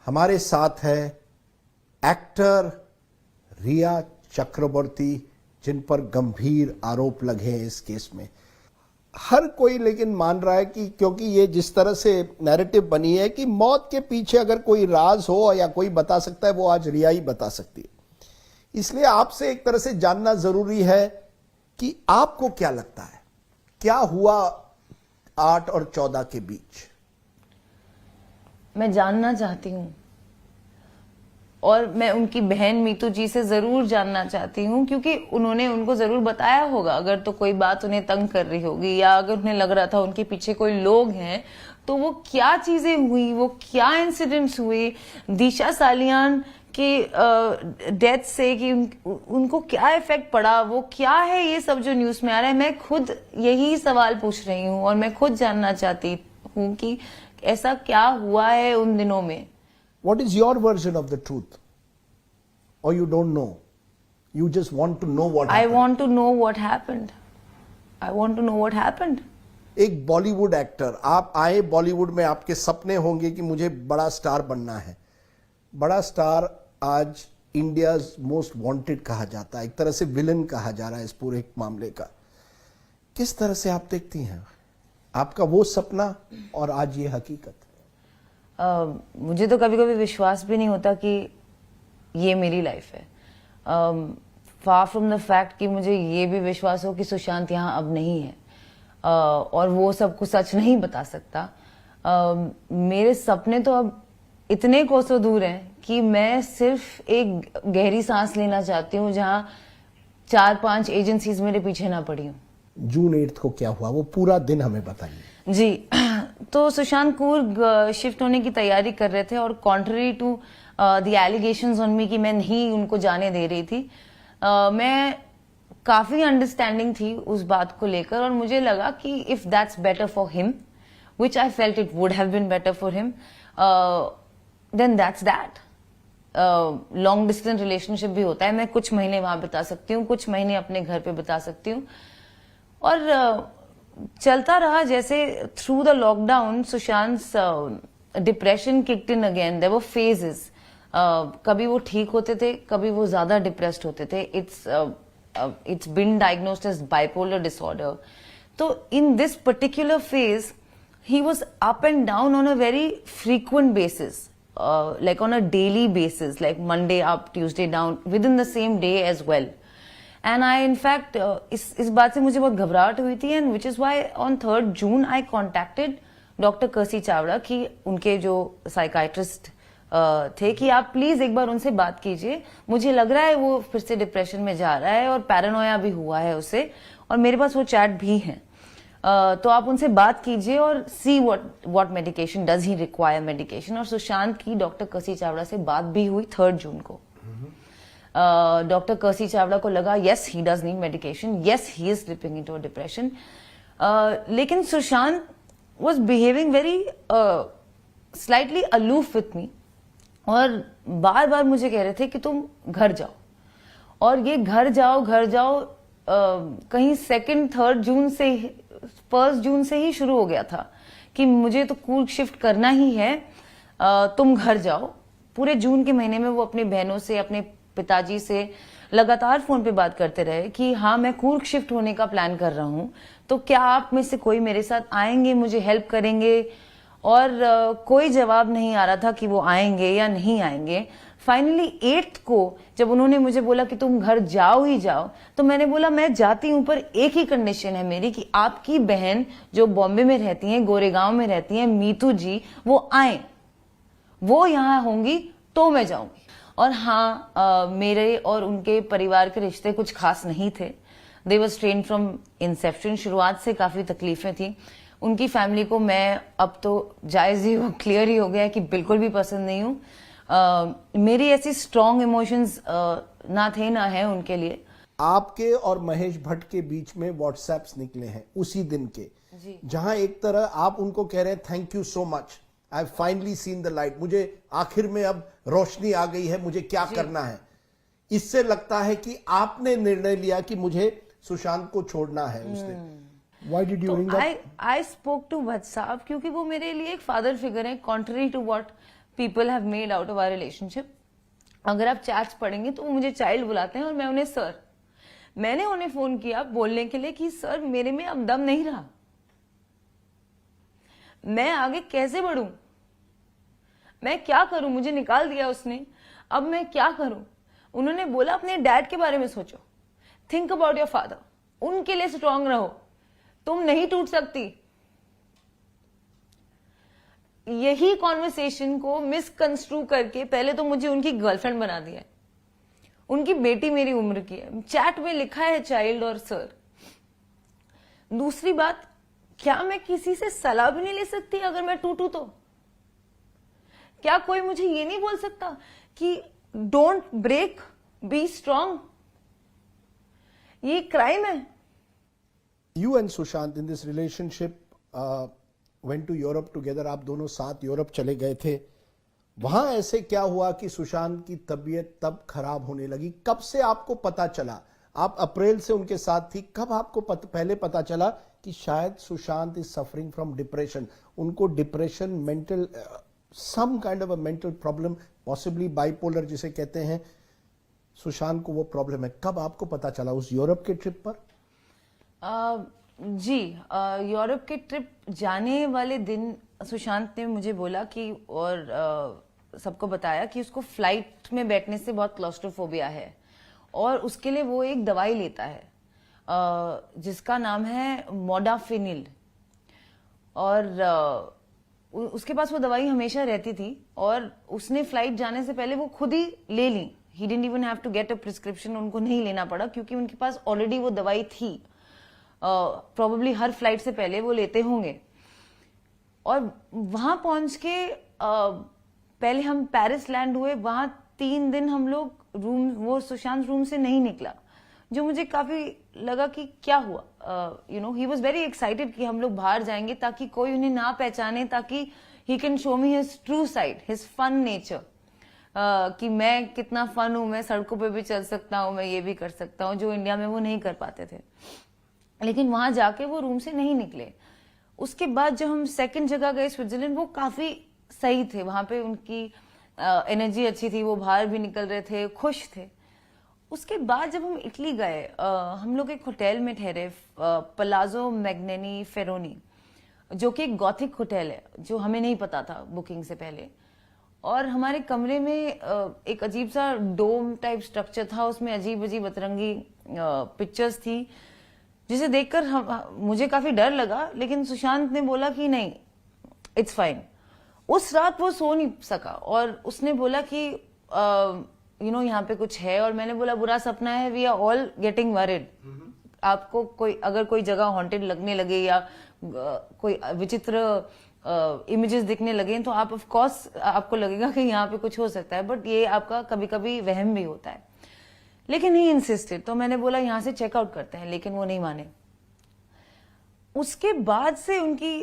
हमारे साथ है एक्टर रिया चक्रवर्ती, जिन पर गंभीर आरोप लगे हैं इस केस में। हर कोई लेकिन मान रहा है कि क्योंकि ये जिस तरह से नैरेटिव बनी है कि मौत के पीछे अगर कोई राज हो या कोई बता सकता है, वो आज रिया ही बता सकती है। इसलिए आपसे एक तरह से जानना जरूरी है कि आपको क्या लगता है, क्या हुआ 8 और 14 के बीच? मैं जानना चाहती हूँ और मैं उनकी बहन मीतू जी से जरूर जानना चाहती हूँ, क्योंकि उन्होंने उनको जरूर बताया होगा अगर तो कोई बात उन्हें तंग कर रही होगी या अगर उन्हें लग रहा था उनके पीछे कोई लोग हैं, तो वो क्या चीजें हुई, वो क्या इंसिडेंट्स हुए दिशा सालियान के डेथ से, कि उनको क्या इफेक्ट पड़ा, वो क्या है ये सब जो न्यूज में आ रहा है। मैं खुद यही सवाल पूछ रही हूँ और मैं खुद जानना चाहती हूँ कि ऐसा क्या हुआ है उन दिनों में। What is your version of the truth? Or you don't know? You just want to know what happened? I want to know what happened. I want to know what happened. एक बॉलीवुड एक्टर, आप आए बॉलीवुड में, आपके सपने होंगे कि मुझे बड़ा स्टार बनना है। बड़ा स्टार आज इंडियाज मोस्ट वांटेड कहा जाता है, एक तरह से विलन कहा जा रहा है इस पूरे मामले का। किस तरह से आप देखती हैं आपका वो सपना और आज ये हकीकत? मुझे तो कभी कभी विश्वास भी नहीं होता कि ये मेरी लाइफ है। फार फ्रॉम द फैक्ट कि मुझे ये भी विश्वास हो कि सुशांत यहाँ अब नहीं है और वो सब कुछ सच नहीं बता सकता। मेरे सपने तो अब इतने कोसों दूर हैं कि मैं सिर्फ एक गहरी सांस लेना चाहती हूँ जहाँ 4-5 एजेंसीज मेरे पीछे ना पड़ी हूँ। जून 8 को क्या हुआ, वो पूरा दिन हमें बताइए। जी, तो सुशांत कूर्ग शिफ्ट होने की तैयारी कर रहे थे और contrary to the allegations on me कि मैं नहीं उनको जाने दे रही थी, मैं काफी अंडरस्टैंडिंग थी उस बात को लेकर और मुझे लगा कि if that's better for him, which I felt it would have been better for him, then that's that. Long distance relationship भी होता है, मैं कुछ महीने वहां बिता सकती हूँ, कुछ महीने अपने घर पे बिता सकती हूँ। और चलता रहा जैसे through the lockdown Sushant depression kicked in again. There were phases, कभी वो ठीक होते थे, कभी वो ज्यादा डिप्रेस्ड होते थे। It's been diagnosed as bipolar disorder. तो in this particular phase he was up and down on a very frequent basis, like on a daily basis, like Monday up, Tuesday down, within the same day as well. And I in fact इस बात से मुझे बहुत घबराहट हुई थी, and which is why on 3rd June I contacted Dr. Kasi Chawda कि उनके जो साइकाइट्रिस्ट थे कि आप प्लीज एक बार उनसे बात कीजिए, मुझे लग रहा है वो फिर से डिप्रेशन में जा रहा है और पैरानोया भी हुआ है उसे, और मेरे पास वो चैट भी है। तो आप उनसे बात कीजिए और see what medication does he require medication. और सुशांत की डॉक्टर कसी चावड़ा से बात भी हुई 3rd जून को। डॉक्टर कसी चावड़ा को लगा yes he does need medication, yes he is slipping into a depression. लेकिन Sushant was behaving very slightly aloof with me और बार बार मुझे कह रहे थे कि तुम घर जाओ, और ये घर जाओ कहीं 2nd 3rd जून से 1st जून से ही शुरू हो गया था कि मुझे तो कूर्ग शिफ्ट करना ही है, तुम घर जाओ। पूरे जून के महीने में वो अपनी बहनों से, अपने पिताजी से लगातार फोन पे बात करते रहे कि हाँ मैं कूर्ग शिफ्ट होने का प्लान कर रहा हूँ, तो क्या आप में से कोई मेरे साथ आएंगे, मुझे हेल्प करेंगे। और कोई जवाब नहीं आ रहा था कि वो आएंगे या नहीं आएंगे। फाइनली 8th को जब उन्होंने मुझे बोला कि तुम घर जाओ ही जाओ, तो मैंने बोला मैं जाती हूं, पर एक ही कंडीशन है मेरी कि आपकी बहन जो बॉम्बे में रहती हैं, गोरेगांव में रहती हैं, मीतू जी, वो आए, वो यहां होंगी तो मैं जाऊंगी। और हाँ, मेरे और उनके परिवार के रिश्ते कुछ खास नहीं थे। दे वर स्ट्रेन्ड फ्रॉम इंसेप्शन। शुरुआत से काफी तकलीफें थी। उनकी फैमिली को मैं अब तो जायज ही क्लियर ही हो गया कि बिल्कुल भी पसंद नहीं हूं। मेरी ऐसी स्ट्रॉन्ग इमोशंस ना थे ना है उनके लिए। आपके और महेश भट्ट के बीच में व्हाट्सएप्स निकले हैं उसी दिन के, जहां एक तरह आप उनको कह रहे हैं thank you so much, I have finally seen the light, मुझे आखिर में अब रोशनी आ गई है, मुझे क्या करना है। इससे लगता है कि आपने निर्णय लिया कि मुझे सुशांत को छोड़ना है उस दिन। Why did you ring up? I spoke to Bhatt साहब क्योंकि वो मेरे लिए एक फादर फिगर है, contrary to what people have made out of our relationship. अगर आप चैट्स पढ़ेंगे तो वो मुझे चाइल्ड बुलाते हैं और मैं उन्हें सर। मैंने उन्हें फोन किया बोलने के लिए कि सर मेरे में अब दम नहीं रहा, मैं आगे कैसे बढ़ूं, मैं क्या करूं, मुझे निकाल दिया उसने, अब मैं क्या करूं। उन्होंने बोला अपने डैड के बारे में सोचो, थिंक अबाउट योर फादर, उनके लिए स्ट्रांग रहो, तुम नहीं टूट सकती। यही कॉन्वर्सेशन को मिसकंस्ट्रू करके पहले तो मुझे उनकी गर्लफ्रेंड बना दिया है। उनकी बेटी मेरी उम्र की है, चैट में लिखा है चाइल्ड और सर। दूसरी बात, क्या मैं किसी से सलाह भी नहीं ले सकती अगर मैं टूटू तो? क्या कोई मुझे ये नहीं बोल सकता कि डोंट ब्रेक, बी स्ट्रांग? ये क्राइम है। You and Sushant in this relationship went to Europe together. आप दोनों साथ यूरोप चले गए थे। वहां ऐसे क्या हुआ कि सुशांत की तबीयत तब खराब होने लगी? कब से आपको पता चला? आप अप्रैल से उनके साथ थी, कब आपको पहले पता चला कि शायद Sushant is suffering from depression? उनको depression, mental, some kind of a mental problem, possibly bipolar जिसे कहते हैं, सुशांत को वो प्रॉब्लम है। कब आपको पता चला? उस यूरोप के ट्रिप पर? जी, यूरोप के ट्रिप जाने वाले दिन सुशांत ने मुझे बोला कि, और सबको बताया कि उसको फ्लाइट में बैठने से बहुत क्लॉस्ट्रोफोबिया है और उसके लिए वो एक दवाई लेता है जिसका नाम है मोडाफिनिल। और उसके पास वो दवाई हमेशा रहती थी और उसने फ्लाइट जाने से पहले वो खुद ही ले ली। He didn't even have to get a prescription, उनको नहीं लेना पड़ा क्योंकि उनके पास ऑलरेडी वो दवाई थी। प्रोबेबली हर फ्लाइट से पहले वो लेते होंगे। और वहां पहुंच के पहले हम पेरिस लैंड हुए, वहां 3 दिन हम लोग वो सुशांत रूम से नहीं निकला, जो मुझे काफी लगा कि क्या हुआ। ही वॉज वेरी एक्साइटेड कि हम लोग बाहर जाएंगे ताकि कोई उन्हें ना पहचाने, ताकि he can show me his true side, his fun nature, कि मैं कितना फन हूं, मैं सड़कों पे भी चल सकता हूं, मैं ये भी कर सकता हूं, जो इंडिया में वो नहीं कर पाते थे। लेकिन वहां जाके वो रूम से नहीं निकले। उसके बाद जब हम सेकंड जगह गए स्विट्जरलैंड, वो काफी सही थे, वहां पे उनकी एनर्जी अच्छी थी, वो बाहर भी निकल रहे थे, खुश थे। उसके बाद जब हम इटली गए, हम लोग एक होटल में ठहरे, पलाजो मैग्नेनी फेरोनी, जो कि एक गॉथिक होटल है, जो हमें नहीं पता था बुकिंग से पहले। और हमारे कमरे में एक अजीब सा डोम टाइप स्ट्रक्चर था, उसमें अजीब अजीब अतरंगी पिक्चर्स थी, जिसे देखकर मुझे काफी डर लगा। लेकिन सुशांत ने बोला कि नहीं, इट्स फाइन। उस रात वो सो नहीं सका और उसने बोला कि यहाँ पे कुछ है, और मैंने बोला बुरा सपना है, we are all getting worried. आपको अगर कोई जगह हॉन्टेड लगने लगे या कोई विचित्र इमेजेस दिखने लगे तो आप ऑफ कोर्स आपको लगेगा कि यहाँ पे कुछ हो सकता है, बट ये आपका कभी कभी वहम भी होता है। लेकिन ही इंसिस्टेड, तो मैंने बोला यहाँ से चेकआउट करते हैं, लेकिन वो नहीं माने। उसके बाद से उनकी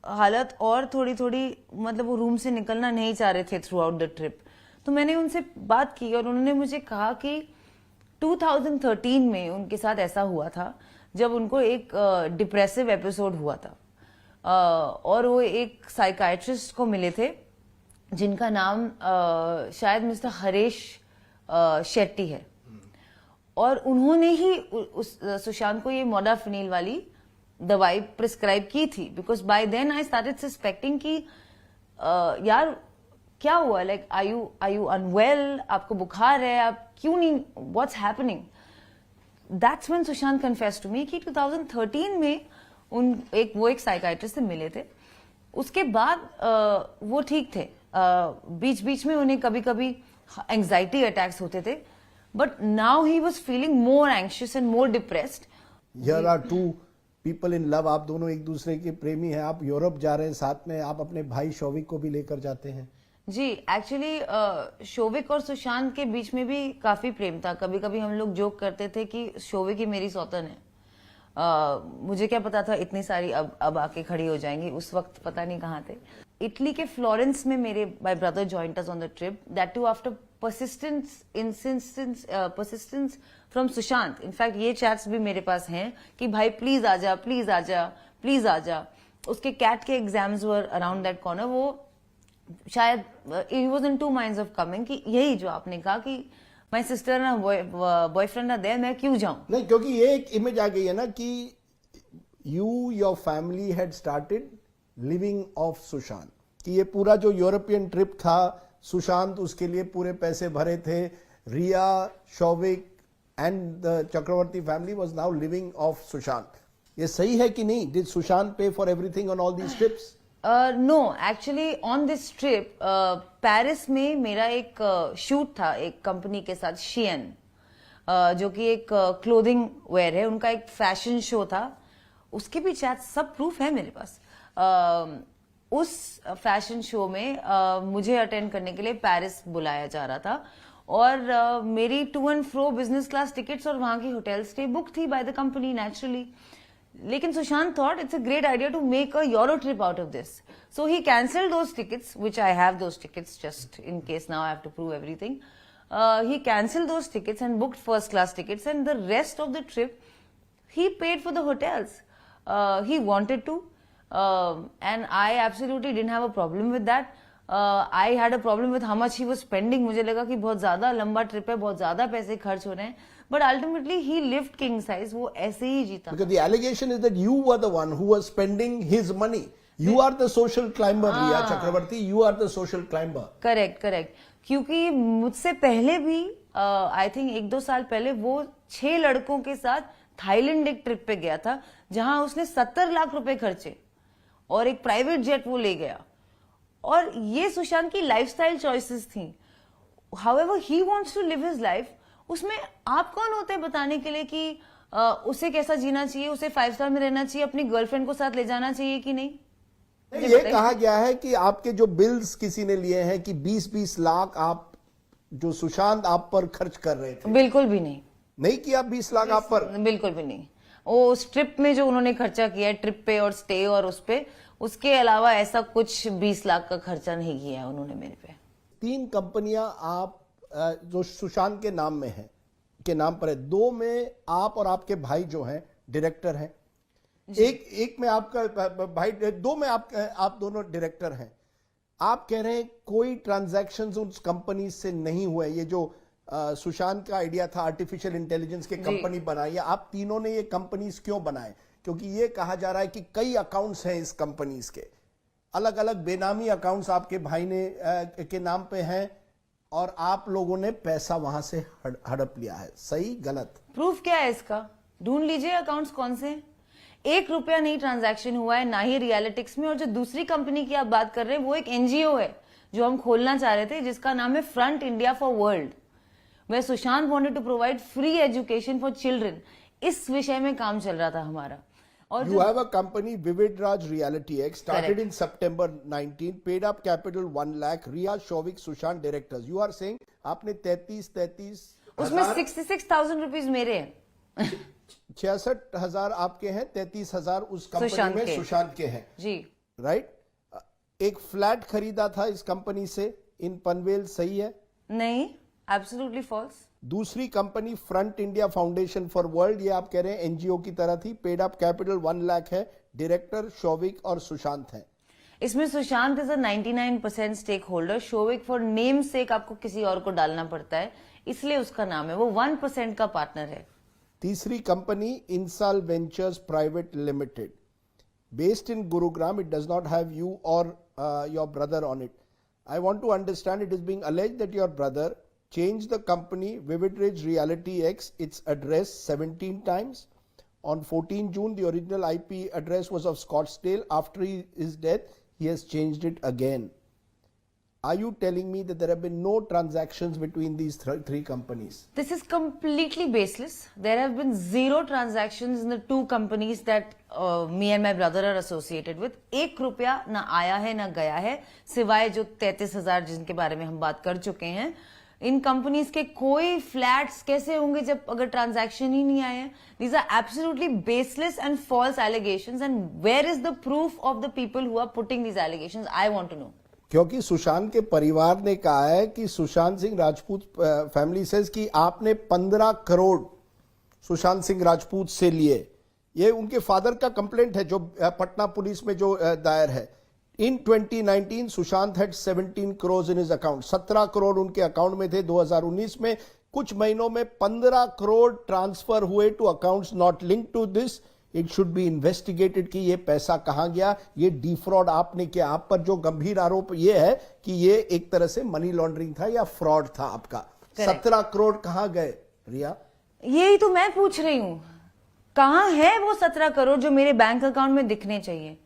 हालत और थोड़ी थोड़ी, मतलब वो रूम से निकलना नहीं चाह रहे थे थ्रू आउट द ट्रिप। तो मैंने उनसे बात की और उन्होंने मुझे कहा कि 2013 में उनके साथ ऐसा हुआ था जब उनको एक डिप्रेसिव एपिसोड हुआ था, और वो एक साइकाइट्रिस्ट को मिले थे जिनका नाम शायद मिस्टर हरेश शेट्टी है, और उन्होंने ही उस सुशांत को ये मोडाफिनिल वाली दवाई प्रिस्क्राइब की थी। Because by then I started suspecting कि यार क्या हुआ, लाइक आर यू अनवेल, आपको बुखार है, आप क्यों नहीं, what's happening. That's when Sushant confessed to me कि 2013 में वो एक साइकाइट्रिस्ट से मिले थे। उसके बाद वो ठीक थे, बीच बीच में उन्हें कभी कभी एंजाइटी अटैक्स होते थे, but now he was feeling more anxious and more depressed. Here are two people in love, आप दोनों एक दूसरे के प्रेमी हैं, आप यूरोप जा रहे हैं साथ में, आप अपने भाई शौविक को भी लेकर जाते हैं। जी, एक्चुअली शौविक और सुशांत के बीच में भी काफी प्रेम था। कभी कभी हम लोग जोक करते थे कि शौविक ही मेरी सौतन है। मुझे क्या पता था इतनी सारी अब आके खड़ी हो जाएंगी, उस वक्त पता नहीं कहाँ थे। इटली के फ्लोरेंस में मेरे my brother joined us on the trip, that too after persistence from Sushant. In fact ये चैट्स भी मेरे पास हैं कि भाई प्लीज आजा, प्लीज आजा, प्लीज आजा। उसके कैट के exams were around that corner, वो शायद he was in two minds of coming, कि यही जो आपने कहा कि माय सिस्टर ना बॉयफ्रेंड ना दे, मैं क्यों जाऊं। नहीं, क्योंकि ये एक इमेज आ गई है ना कि your family had started living off Sushant, कि ये पूरा जो यूरोपियन ट्रिप था, सुशांत उसके लिए पूरे पैसे भरे थे, Rhea, Showik and the Chakraborty family was now living off Sushant. ये सही है कि नहीं? Did Sushant pay for everything on all these trips? No, actually on this trip Paris में मेरा एक शूट था एक कंपनी के साथ, शियन, जो कि एक क्लोथिंग वेयर है, उनका एक फैशन शो था। उसके भी शायद सब प्रूफ है मेरे पास। उस फैशन शो में मुझे अटेंड करने के लिए पेरिस बुलाया जा रहा था, और मेरी to and fro business class tickets और वहां की होटल स्टे बुक थी बाय द कंपनी नेचुरली। लेकिन Sushant thought it's a great idea to make a Euro trip out of this, so he cancelled those tickets, which I have those tickets just in case now I have to prove everything. He canceled those tickets and booked first class tickets, and the rest of the trip he paid for the hotels. He wanted to, and I absolutely didn't have a problem with that. I had a problem with how much he was spending. मुझे लगा कि बहुत ज्यादा लंबा trip है, बहुत ज्यादा पैसे खर्च हो रहे हैं, but ultimately he lived king size. वो ऐसे ही जीता। Because the allegation is that you were the one who was spending his money. You are the social climber, Riya Chakravarti. You are the social climber. Correct correct, क्योंकि मुझसे पहले भी I think 1-2 साल पहले वो 6 लड़कों के साथ थाईलैंड एक ट्रिप पे गया था, जहां उसने 70 लाख रुपए खर्चे और एक प्राइवेट जेट वो ले गया, और ये सुशांत की लाइफस्टाइल चॉइसेस थी। However he wants to live his life, उसमें आप कौन होते हैं बताने के लिए कि उसे कैसा जीना चाहिए, उसे 5 स्टार में रहना चाहिए, अपनी गर्लफ्रेंड को साथ ले जाना चाहिए कि नहीं। ये कहा गया है कि आपके जो बिल्स किसी ने लिए हैं कि 20-20 लाख आप जो सुशांत आप पर खर्च कर रहे थे। बिल्कुल भी नहीं, नहीं किया 20 लाख आप पर? बिल्कुल भी नहीं। वो उस ट्रिप में जो उन्होंने खर्चा किया है, ट्रिप पे और स्टे और उस पे, उसके अलावा ऐसा कुछ 20 लाख का खर्चा नहीं किया है उन्होंने मेरे पे। 3 कंपनियां आप जो सुशांत के नाम में है, के नाम पर है, 2 में आप और आपके भाई जो हैं डायरेक्टर हैं, एक में आपका भाई, 2 में आप दोनों डायरेक्टर हैं। आप कह रहे हैं कोई ट्रांजैक्शंस उस कंपनी से नहीं हुए। ये जो सुशांत का आइडिया था आर्टिफिशियल इंटेलिजेंस के कंपनी बनाई, आप तीनों ने ये कंपनीज क्यों बनाए? क्योंकि ये कहा जा रहा है कि कई अकाउंट्स हैं इस कंपनीज के, अलग अलग बेनामी अकाउंट्स आपके भाई ने के नाम पे हैं, और आप लोगों ने पैसा वहां से हड़प लिया है। सही गलत? प्रूफ क्या है इसका? ढूंढ लीजिए अकाउंट्स कौन से हैं। 1 रुपया नहीं ट्रांजैक्शन हुआ है, ना ही रियलिटिक्स में। और जो दूसरी कंपनी की आप बात कर रहे हैं वो एक एनजीओ है जो हम खोलना चाह रहे थे, जिसका नाम है Front India for World, way Sushant wanted to provide free education for children. इस विषय में काम चल रहा था हमारा। और you have a company Vivid Raj Reality X started Correct. in September 19, paid up capital 1 lakh, Riya, Shovik, Sushant directors. You are saying आपने 33 उसमें 66,000 रुपीज मेरे हैं। 66,000 आपके हैं, 33,000 उस कंपनी सुशांत में के। सुशांत के हैं, जी राइट? एक फ्लैट खरीदा था इस कंपनी से इन पनवेल, सही है? नहीं, एब्सोल्युटली फॉल्स। दूसरी company front India foundation for world, ये आप कह रहे हैं एनजीओ की तरह थी, पेड अप कैपिटल 1 लाख है, डायरेक्टर शौविक और सुशांत हैं। इसमें Sushant is a 99% stakeholder, Showik for name sake आपको किसी और को डालना पड़ता है, इसलिए उसका नाम है, वो 1% का पार्टनर है। तीसरी company Insal ventures private limited, based in Gurugram, it does not have you or your brother on it. I want to understand, it is being alleged that your brother changed the company Vivid Ridge Reality X its address 17 times. On 14 June, the original IP address was of Scottsdale. After his death, he has changed it again. Are you telling me that there have been no transactions between these three companies? This is completely baseless. There have been 0 transactions in the 2 companies that me and my brother are associated with. 1 रुपया ना आया है ना गया है, सिवाय जो 33,000 जिनके बारे में हम बात कर चुके हैं। इन कंपनीज के कोई फ्लैट्स कैसे होंगे जब अगर ट्रांजैक्शन ही नहीं आए हैं? These are absolutely baseless and false allegations, and where is the proof of the people who are putting these allegations? I want to know. क्योंकि सुशांत के परिवार ने कहा है कि सुशांत सिंह राजपूत फैमिली सेज कि आपने 15 करोड़ सुशांत सिंह राजपूत से लिए। ये उनके फादर का कंप्लेंट है जो पटना पुलिस में जो दायर है। In 2019, Sushant had 17 crores in his account. 17 crore उनके अकाउंट में थे 2019 में. कुछ महीनों में 15 करोड़ ट्रांसफर हुए to accounts not linked to this. It should be investigated कि ये पैसा कहां गया, ये डिफ्रॉड आपने किया. आप पर जो गंभीर आरोप ये है कि ये एक तरह से मनी लॉन्ड्रिंग था या फ्रॉड था आपका. 17 करोड़ कहां गए रिया? यही तो मैं पूछ रही हूं, कहां है वो 17 करोड़ जो मेरे बैंक अकाउंट में दिखने चाहिए.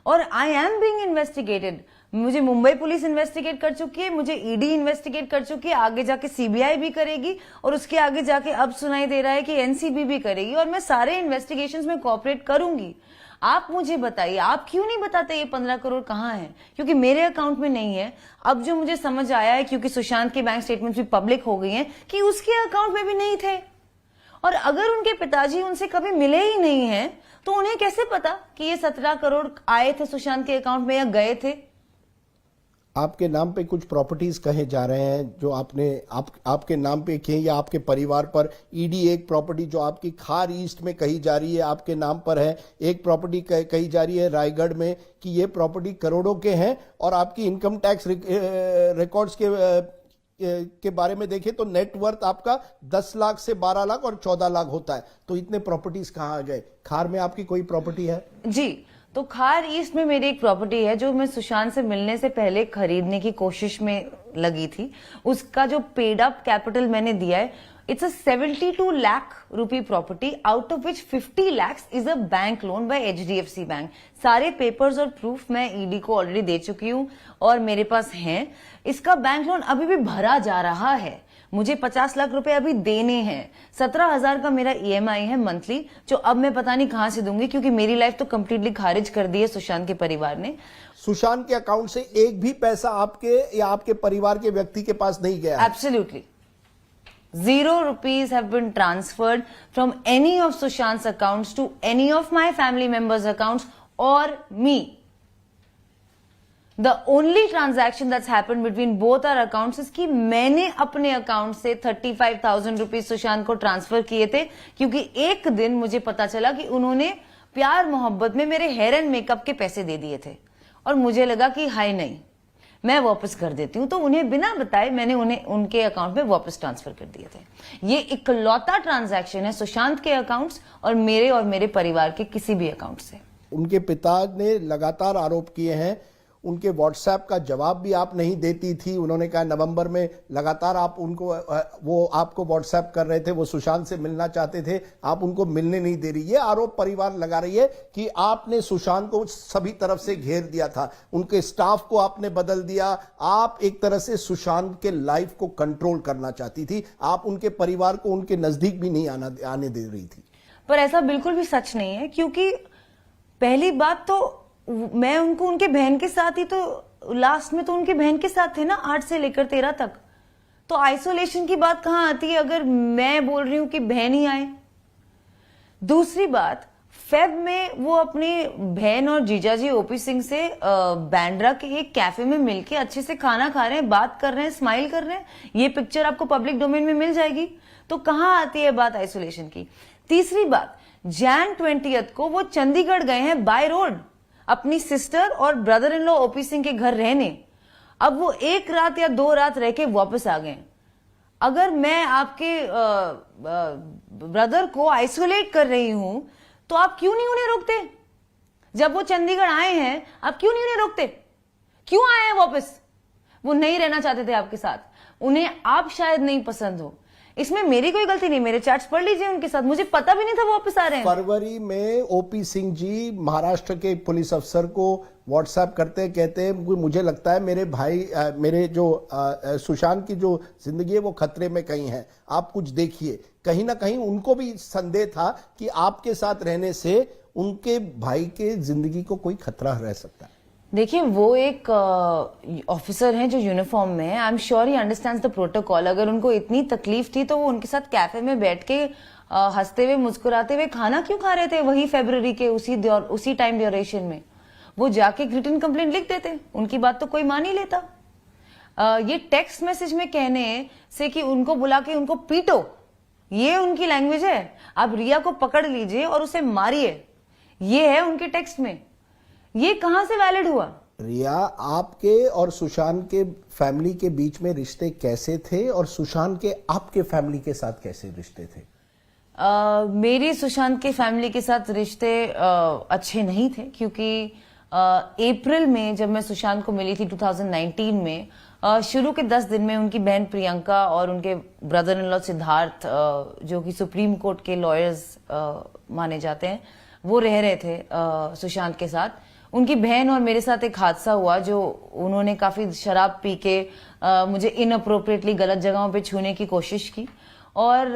और आई एम बीइंग इन्वेस्टिगेटेड. मुझे मुंबई पुलिस इन्वेस्टिगेट कर चुकी है, मुझे ईडी इन्वेस्टिगेट कर चुकी है, आगे जाके सीबीआई भी करेगी और उसके आगे जाके अब सुनाई दे रहा है कि एनसीबी भी करेगी. और मैं सारे इन्वेस्टिगेशंस में कोऑपरेट करूंगी. आप मुझे बताइए, आप क्यों नहीं बताते ये 15 करोड़ कहां है? क्योंकि मेरे अकाउंट में नहीं है. अब जो मुझे समझ आया है, क्योंकि सुशांत के बैंक स्टेटमेंट्स भी पब्लिक हो गई हैं, कि उसके अकाउंट में भी नहीं थे. और अगर उनके पिताजी उनसे कभी मिले ही नहीं हैं, तो उन्हें कैसे पता कि ये 17 करोड़ आए थे सुशांत के अकाउंट में या गए थे? आपके नाम पे कुछ प्रॉपर्टीज कहे जा रहे हैं जो आपके नाम पे किए या आपके परिवार पर. ईडी एक प्रॉपर्टी जो आपकी खार ईस्ट में कही जा रही है आपके नाम पर है. एक प्रॉपर्टी कही जा रही है रायगढ़ में कि ये प्रॉपर्टी करोड़ों के हैं. और आपकी इनकम टैक्स रिकॉर्ड्स के बारे में देखें तो नेट वर्थ आपका 10 लाख से 12 लाख और 14 लाख होता है. तो इतने प्रॉपर्टीज कहां आ गए? खार में आपकी कोई प्रॉपर्टी है? जी, तो खार ईस्ट में मेरी एक प्रॉपर्टी है जो मैं सुशांत से मिलने से पहले खरीदने की कोशिश में लगी थी. उसका जो पेड अप कैपिटल मैंने दिया है, it's a 72 lakh rupee property, out of which 50 lakhs is a bank loan by HDFC bank. सारे पेपर्स और प्रूफ मैं ईडी को ऑलरेडी दे चुकी हूं और मेरे पास हैं. इसका बैंक लोन अभी भी भरा जा रहा है. मुझे 50 लाख रुपए अभी देने हैं. 17,000 का मेरा EMI है मंथली, जो अब मैं पता नहीं कहां से दूंगी, क्योंकि मेरी लाइफ तो कंप्लीटली खारिज कर दी है सुशांत के परिवार ने. सुशांत के अकाउंट से एक भी पैसा आपके या आपके परिवार के व्यक्ति के पास नहीं गया? Absolutely 0 rupees have been transferred from any of Sushant's accounts to any of my family members' accounts or me. The only transaction that's happened between both our accounts is कि मैंने अपने अकाउंट से 35,000 रुपीज सुशांत को transfer किए थे, क्योंकि एक दिन मुझे पता चला कि उन्होंने प्यार मोहब्बत में मेरे हेयर एंड मेकअप के पैसे दे दिए थे. और मुझे लगा कि हाय नहीं, मैं वापस कर देती हूं. तो उन्हें बिना बताए मैंने उन्हें उनके अकाउंट में वापस ट्रांसफर कर दिए थे. ये इकलौता ट्रांजैक्शन है सुशांत के अकाउंट्स और मेरे परिवार के किसी भी अकाउंट से. उनके पिता ने लगातार आरोप किए हैं. उनके व्हाट्सएप का जवाब भी आप नहीं देती थी. उन्होंने कहा नवंबर में लगातार आप आपको व्हाट्सएप कर रहे थे, वो सुशांत से मिलना चाहते थे, आप उनको मिलने नहीं दे रही. ये आरोप परिवार लगा रही है कि आपने सुशांत को सभी तरफ से घेर दिया था, उनके स्टाफ को आपने बदल दिया. आप एक तरह से सुशांत के लाइफ को कंट्रोल करना चाहती थी. आप उनके परिवार को उनके नजदीक भी नहीं आने दे रही थी. पर ऐसा बिल्कुल भी सच नहीं है, क्योंकि पहली बात तो मैं उनके बहन के साथ ही तो लास्ट में तो उनके बहन के साथ थे ना, 8 से लेकर 13 तक. तो आइसोलेशन की बात कहां आती है अगर मैं बोल रही हूं कि बहन ही आए. दूसरी बात, फेब में वो अपनी बहन और जीजाजी ओपी सिंह से बैंड्रा के एक कैफे में मिलके अच्छे से खाना खा रहे हैं, बात कर रहे हैं, स्माइल कर रहे हैं. ये पिक्चर आपको पब्लिक डोमेन में मिल जाएगी. तो कहां आती है बात आइसोलेशन की. तीसरी बात, Jan 20 को वो चंडीगढ़ गए हैं बाय रोड अपनी सिस्टर और brother in law OP Singh के घर रहने. अब वो 1 रात या 2 रात रह के वापस आ गए. अगर मैं आपके ब्रदर को आइसोलेट कर रही हूं तो आप क्यों नहीं उन्हें रोकते? जब वो चंडीगढ़ आए हैं आप क्यों नहीं उन्हें रोकते? क्यों आए हैं वापस? वो नहीं रहना चाहते थे आपके साथ, उन्हें आप शायद नहीं पसंद हो. इसमें मेरी कोई गलती नहीं. मेरे चैट्स पढ़ लीजिए उनके साथ, मुझे पता भी नहीं था वो वापस आ रहे हैं. फरवरी में ओपी सिंह जी महाराष्ट्र के पुलिस अफसर को व्हाट्सएप करते कहते हैं मुझे लगता है मेरे भाई मेरे जो सुशांत की जो जिंदगी है वो खतरे में कहीं है, आप कुछ देखिए. कहीं ना कहीं उनको भी संदेह था कि आपके साथ रहने से उनके भाई के जिंदगी को कोई खतरा रह सकता है. देखिए, वो एक ऑफिसर हैं जो यूनिफॉर्म में है. I am sure he understands the protocol. अगर उनको इतनी तकलीफ थी तो वो उनके साथ कैफे में बैठ के हंसते हुए मुस्कुराते हुए खाना क्यों खा रहे थे वही फरवरी के उसी टाइम ड्यूरेशन में? वो जाके रिटन कंप्लेंट लिख देते. उनकी बात तो कोई मान ही लेता. ये टेक्स्ट मैसेज में कहने से कि उनको बुला के उनको पीटो, ये उनकी लैंग्वेज है. आप रिया को पकड़ लीजिए और उसे मारिए, ये है उनके टेक्स्ट में. ये कहां से वैलिड हुआ? रिया, आपके और सुशांत के फैमिली के बीच में रिश्ते कैसे थे और सुशांत के आपके फैमिली के साथ कैसे रिश्ते थे? मेरे सुशांत के फैमिली के साथ रिश्ते अच्छे नहीं थे, क्योंकि अप्रैल में जब मैं सुशांत को मिली थी 2019 में, शुरू के 10 दिन में उनकी बहन प्रियंका और उनके ब्रदर इन लॉ सिद्धार्थ, जो कि सुप्रीम कोर्ट के लॉयर्स माने जाते हैं, वो रह रहे थे सुशांत के साथ। उनकी बहन और मेरे साथ एक हादसा हुआ, जो उन्होंने काफी शराब पी के मुझे इनअप्रोप्रिएटली गलत जगहों पे छूने की कोशिश की, और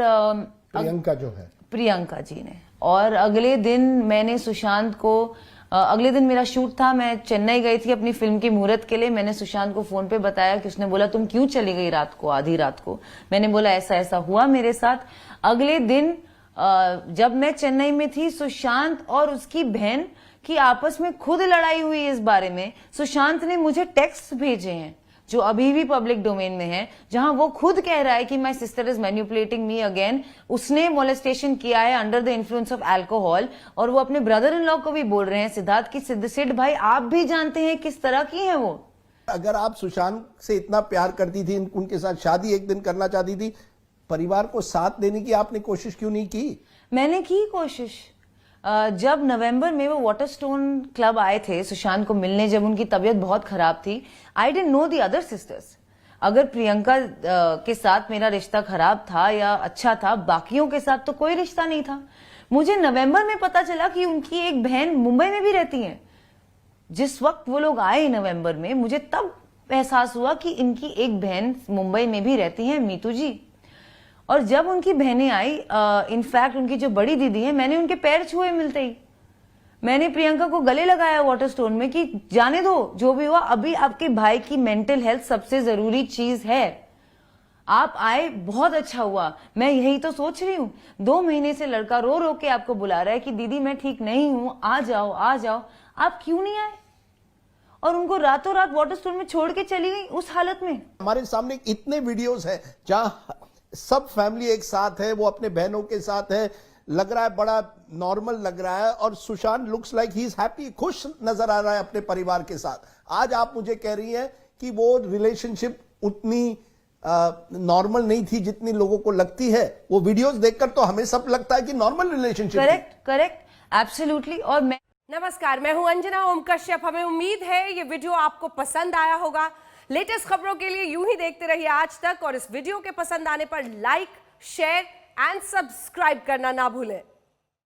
प्रियंका जो है, प्रियंका जी ने। और अगले दिन मैंने सुशांत को, अगले दिन मेरा शूट था, मैं चेन्नई गई थी अपनी फिल्म के मुहूर्त के लिए। मैंने सुशांत को फोन पे बताया कि उसने बोला तुम क्यों चली गई रात को, आधी रात को। मैंने बोला ऐसा ऐसा हुआ मेरे साथ। अगले दिन जब मैं चेन्नई में थी, सुशांत और उसकी बहन की आपस में खुद लड़ाई हुई इस बारे में। सुशांत ने मुझे टेक्स्ट भेजे हैं जो अभी भी पब्लिक डोमेन में है, जहां वो खुद कह रहा है कि my sister is manipulating me again, उसने मोलेस्टेशन किया है under the influence of alcohol. और वो अपने ब्रदर इन लॉ को भी बोल रहे हैं, सिद्धार्थ की, सिद्ध भाई आप भी जानते हैं किस तरह की है वो। अगर आप सुशांत से इतना प्यार करती थी, उनके साथ शादी एक दिन करना चाहती थी, परिवार को साथ देने की आपने कोशिश क्यों नहीं की? मैंने की कोशिश। जब नवंबर में वो वाटरस्टोन क्लब आए थे सुशांत को मिलने, जब उनकी तबीयत बहुत खराब थी, I didn't know the other sisters. अगर प्रियंका के साथ मेरा रिश्ता खराब था या अच्छा था, बाकियों के साथ तो कोई रिश्ता नहीं था। मुझे नवंबर में पता चला कि उनकी एक बहन मुंबई में भी रहती है। जिस वक्त वो लोग आए नवंबर में, मुझे तब एहसास हुआ कि इनकी एक बहन मुंबई में भी रहती है, मीतू जी। और जब उनकी बहनें आई, इनफैक्ट उनकी जो बड़ी दीदी है, मैंने उनके पैर छुए मिलते ही। मैंने प्रियंका को गले लगाया वाटरस्टोन में कि जाने दो, जो भी हुआ, अभी आपके भाई की मेंटल हेल्थ सबसे जरूरी चीज है। आप आए, बहुत अच्छा हुआ। मैं यही तो सोच रही हूँ, 2 महीने से लड़का रो रो के आपको बुला रहा है कि दीदी मैं ठीक नहीं हूं, आ जाओ आ जाओ, आप क्यों नहीं आए? और उनको रातों रात वाटरस्टोन में छोड़ के चली गई उस हालत में। हमारे सामने इतने वीडियोस हैं जहां सब फैमिली एक साथ है, वो अपने बहनों के साथ है, लग रहा है बड़ा नॉर्मल लग रहा है, और Sushant looks like he is happy, खुश नजर आ रहा है अपने परिवार के साथ। आज आप मुझे कह रही हैं कि वो रिलेशनशिप उतनी नॉर्मल नहीं थी जितनी लोगों को लगती है। वो वीडियोस देखकर तो हमें सब लगता है कि नॉर्मल रिलेशनशिप। Correct, absolutely. और मैं नमस्कार, मैं हूं अंजना ओम कश्यप। हमें उम्मीद है ये वीडियो आपको पसंद आया होगा। लेटेस्ट खबरों के लिए यूं ही देखते रहिए आज तक, और इस वीडियो के पसंद आने पर लाइक, शेयर एंड सब्सक्राइब करना ना भूलें।